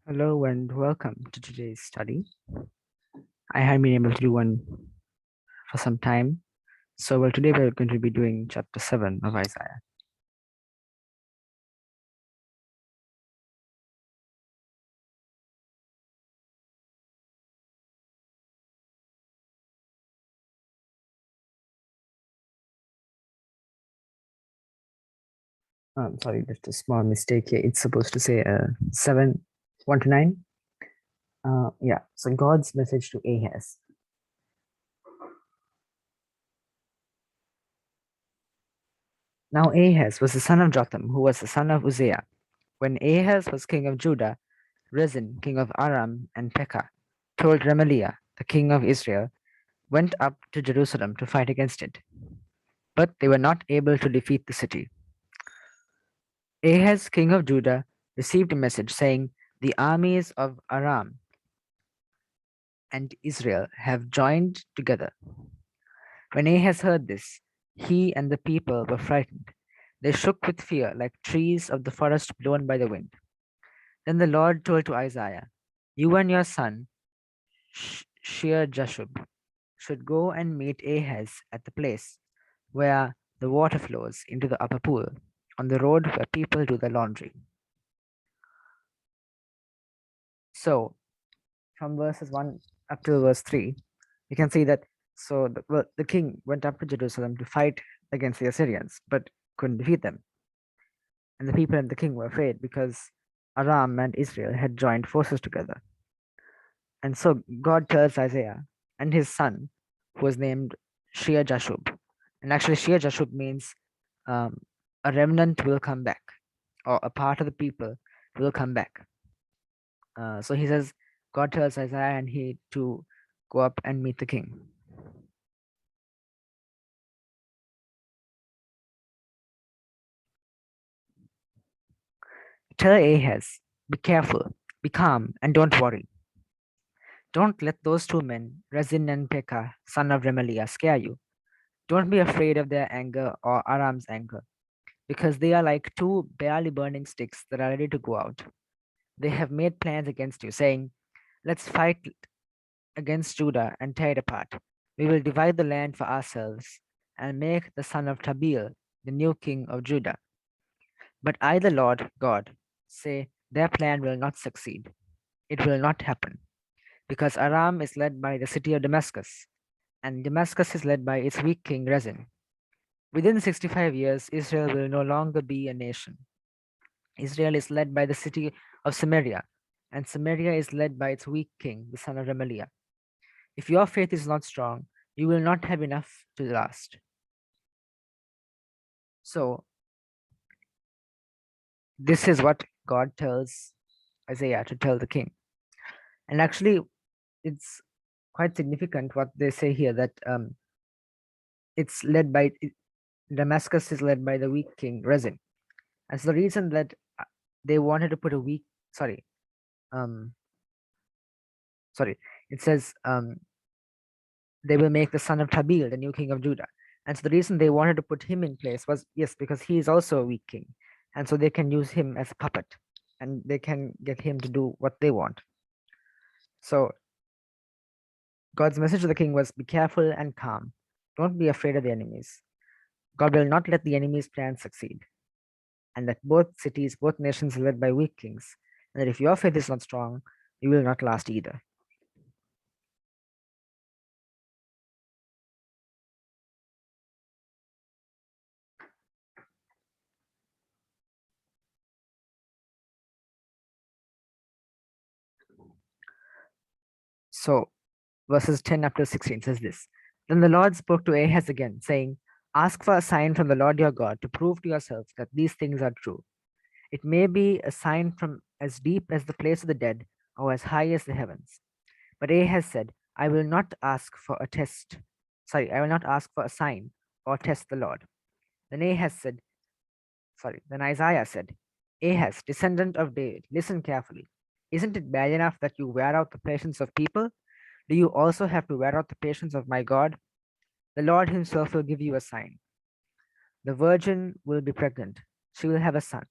Hello and welcome to today's study. I have been able to do one for some time. So, today we're going to be doing chapter 7 of Isaiah. Sorry, just a small mistake here. It's supposed to say 7, 1 to 9. Yeah, so God's message to Ahaz. Now Ahaz was the son of Jotham, who was the son of Uzziah. When Ahaz was king of Judah, Rezin, king of Aram, and Pekah told Remaliah, the king of Israel, went up to Jerusalem to fight against it. But they were not able to defeat the city. Ahaz, king of Judah, received a message saying, "The armies of Aram and Israel have joined together." When Ahaz heard this, he and the people were frightened. They shook with fear like trees of the forest blown by the wind. Then the Lord told to Isaiah, "You and your son, Shear-Jashub, should go and meet Ahaz at the place where the water flows into the upper pool, on the road where people do their laundry." So, from verses 1 up to verse 3, you can see that the king went up to Jerusalem to fight against the Assyrians, but couldn't defeat them. And the people and the king were afraid because Aram and Israel had joined forces together. And so God tells Isaiah and his son, who was named Shear-Jashub. And actually, Shear-Jashub means um, a remnant will come back, or a part of the people will come back. So he says, God tells Isaiah and he to go up and meet the king. Tell Ahaz, be careful, be calm, and don't worry. Don't let those two men, Rezin and Pekah, son of Remaliah, scare you. Don't be afraid of their anger or Aram's anger, because they are like two barely burning sticks that are ready to go out. They have made plans against you, saying, "Let's fight against Judah and tear it apart. We will divide the land for ourselves and make the son of Tabeel the new king of Judah." But I, the Lord God, say their plan will not succeed. It will not happen, because Aram is led by the city of Damascus, and Damascus is led by its weak king Rezin. Within 65 years, Israel will no longer be a nation. Israel is led by the city of Samaria, and Samaria is led by its weak king, the son of Remaliah. If your faith is not strong, you will not have enough to last. So, this is what God tells Isaiah to tell the king. And actually, it's quite significant what they say here, that it's led by Damascus is led by the weak king Rezin. And so the reason that they wanted to put a weak, um, sorry, it says they will make the son of Tabeel the new king of Judah. And so the reason they wanted to put him in place was, yes, because he is also a weak king. And so they can use him as a puppet and they can get him to do what they want. So God's message to the king was, be careful and calm. Don't be afraid of the enemies. God will not let the enemy's plans succeed. And that both cities, both nations are led by weak kings. And that if your faith is not strong, you will not last either. So verses 10 up to 16 says this. Then the Lord spoke to Ahaz again, saying, "Ask for a sign from the Lord your God to prove to yourselves that these things are true. It may be a sign from as deep as the place of the dead or as high as the heavens." But Ahaz said, "I will not ask for a test. I will not ask for a sign or test the Lord." Then then Isaiah said, "Ahaz, descendant of David, listen carefully. Isn't it bad enough that you wear out the patience of people? Do you also have to wear out the patience of my God? The Lord himself will give you a sign. The virgin will be pregnant. She will have a son,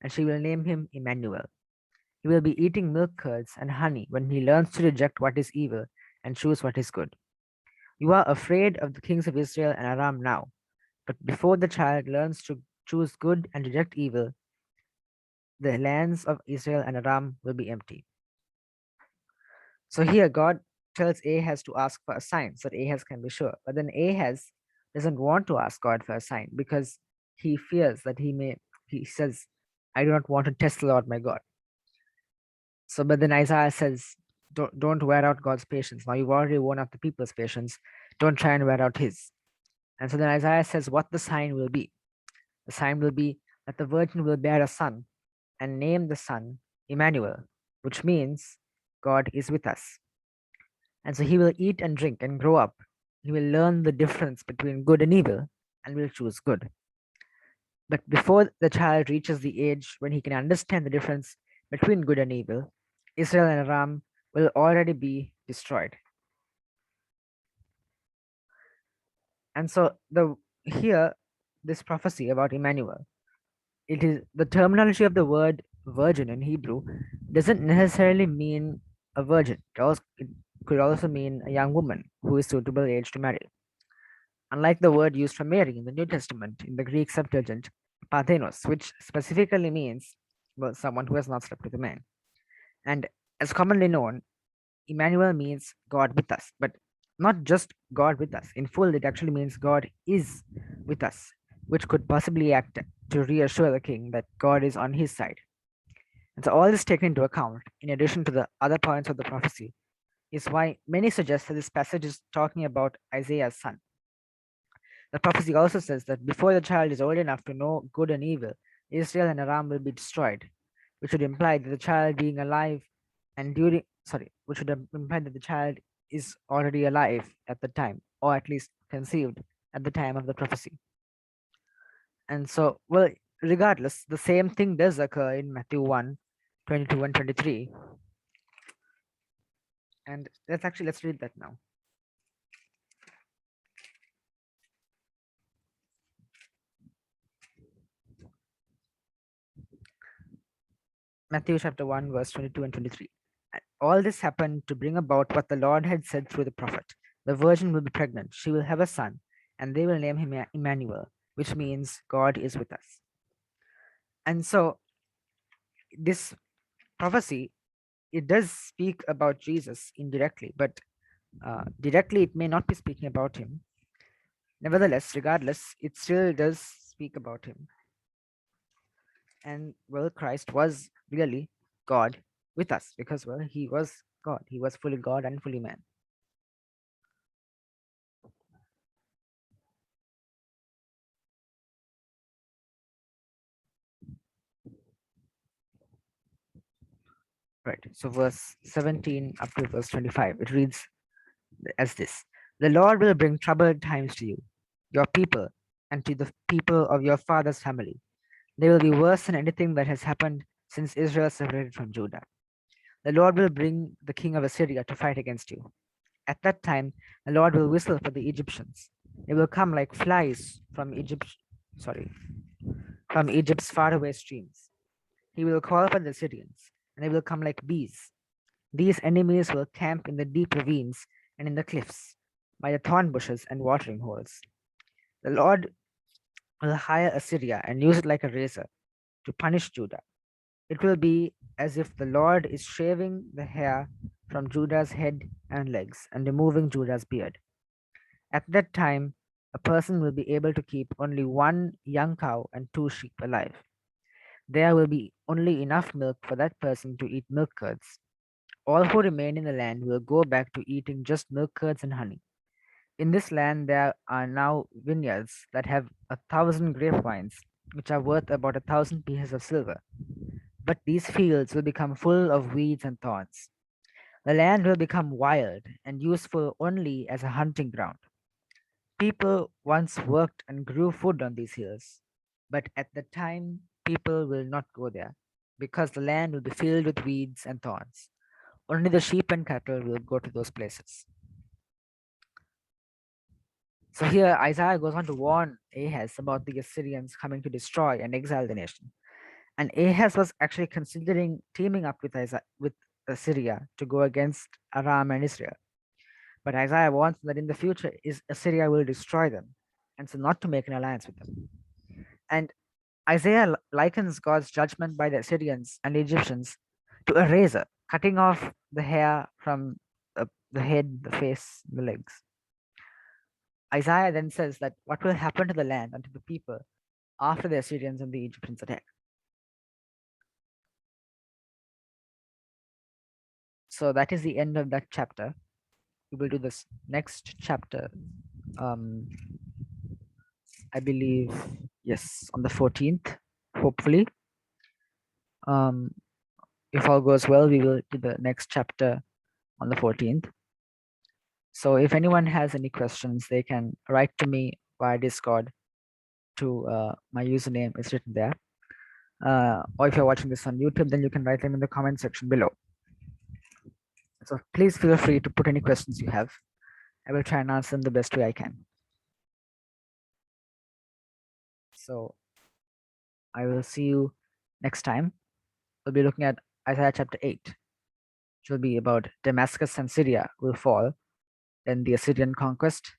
and she will name him Emmanuel. He will be eating milk curds and honey when he learns to reject what is evil and choose what is good. You are afraid of the kings of Israel and Aram now, but before the child learns to choose good and reject evil, the lands of Israel and Aram will be empty. So here God tells Ahaz to ask for a sign so that Ahaz can be sure. But then Ahaz doesn't want to ask God for a sign because he fears that he says, I do not want to test the Lord my God. So, but then Isaiah says, don't wear out God's patience. Now you've already worn out the people's patience. Don't try and wear out his. And so then Isaiah says what the sign will be. The sign will be that the virgin will bear a son and name the son Emmanuel, which means God is with us. And so he will eat and drink and grow up. He will learn the difference between good and evil and will choose good. But before the child reaches the age when he can understand the difference between good and evil, Israel and Aram will already be destroyed. And so the here this prophecy about Emmanuel, it is the terminology of the word virgin in Hebrew doesn't necessarily mean a virgin. It could also mean a young woman who is suitable age to marry. Unlike the word used for Mary in the New Testament in the Greek Septuagint, Parthenos, which specifically means well, someone who has not slept with a man. And as commonly known, Emmanuel means God with us, but not just God with us. In full, it actually means God is with us, which could possibly act to reassure the king that God is on his side. And so, all this taken into account, in addition to the other points of the prophecy, is why many suggest that this passage is talking about Isaiah's son. The prophecy also says that before the child is old enough to know good and evil, Israel and Aram will be destroyed, which would imply that the child being alive and during, sorry, which would imply that the child is already alive at the time, or at least conceived at the time of the prophecy. And so, well, regardless, the same thing does occur in Matthew 1 22 and 23. And let's read that now. Matthew chapter 1, verse 22 and 23. And all this happened to bring about what the Lord had said through the prophet. The virgin will be pregnant, she will have a son, and they will name him Emmanuel, which means God is with us. And so this prophecy, it does speak about Jesus indirectly, but directly it may not be speaking about him. Nevertheless, regardless, it still does speak about him. And well, Christ was really God with us because well, he was God. He was fully God and fully man. Right. So verse 17 up to verse 25, it reads as this: The Lord will bring troubled times to you, your people, and to the people of your father's family. They will be worse than anything that has happened since Israel separated from Judah. The Lord will bring the king of Assyria to fight against you. At that time, the Lord will whistle for the Egyptians. They will come like flies from from Egypt's faraway streams. He will call for the Syrians, and they will come like bees. These enemies will camp in the deep ravines and in the cliffs, by the thorn bushes and watering holes. The Lord will hire Assyria and use it like a razor to punish Judah. It will be as if the Lord is shaving the hair from Judah's head and legs and removing Judah's beard. At that time, a person will be able to keep only one young cow and two sheep alive. There will be only enough milk for that person to eat milk curds. All who remain in the land will go back to eating just milk curds and honey. In this land, there are now vineyards that have 1,000 grapevines, which are worth about 1,000 pieces of silver. But these fields will become full of weeds and thorns. The land will become wild and useful only as a hunting ground. People once worked and grew food on these hills, but at the time, people will not go there because the land will be filled with weeds and thorns. Only the sheep and cattle will go to those places. So here Isaiah goes on to warn Ahaz about the Assyrians coming to destroy and exile the nation. And Ahaz was actually considering teaming up with Assyria to go against Aram and Israel. But Isaiah warns that in the future Assyria will destroy them, and so not to make an alliance with them. And Isaiah likens God's judgment by the Assyrians and Egyptians to a razor, cutting off the hair from the head, the face, the legs. Isaiah then says that what will happen to the land and to the people after the Assyrians and the Egyptians attack. So that is the end of that chapter. We will do this next chapter. I believe, yes, on the 14th, hopefully. If all goes well, we will do the next chapter on the 14th. So if anyone has any questions, they can write to me via Discord to my username is written there. Or if you're watching this on YouTube, then you can write them in the comment section below. So please feel free to put any questions you have. I will try and answer them the best way I can. So I will see you next time. We'll be looking at Isaiah chapter 8, which will be about Damascus and Syria will fall, then the Assyrian conquest,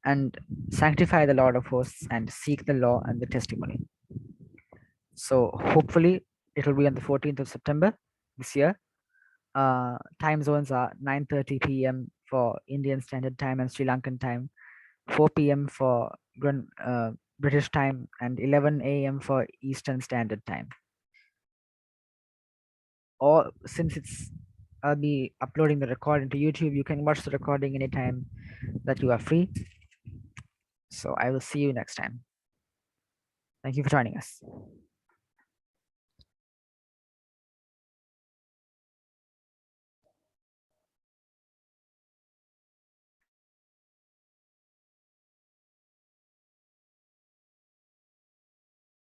and sanctify the Lord of hosts and seek the law and the testimony. So hopefully it will be on the 14th of September this year. Time zones are 9:30 p.m. for Indian Standard Time and Sri Lankan time, 4 p.m. for British time, and 11 a.m. for Eastern Standard Time. Or since I'll be uploading the recording to YouTube, you can watch the recording anytime that you are free. So I will see you next time. Thank you for joining us.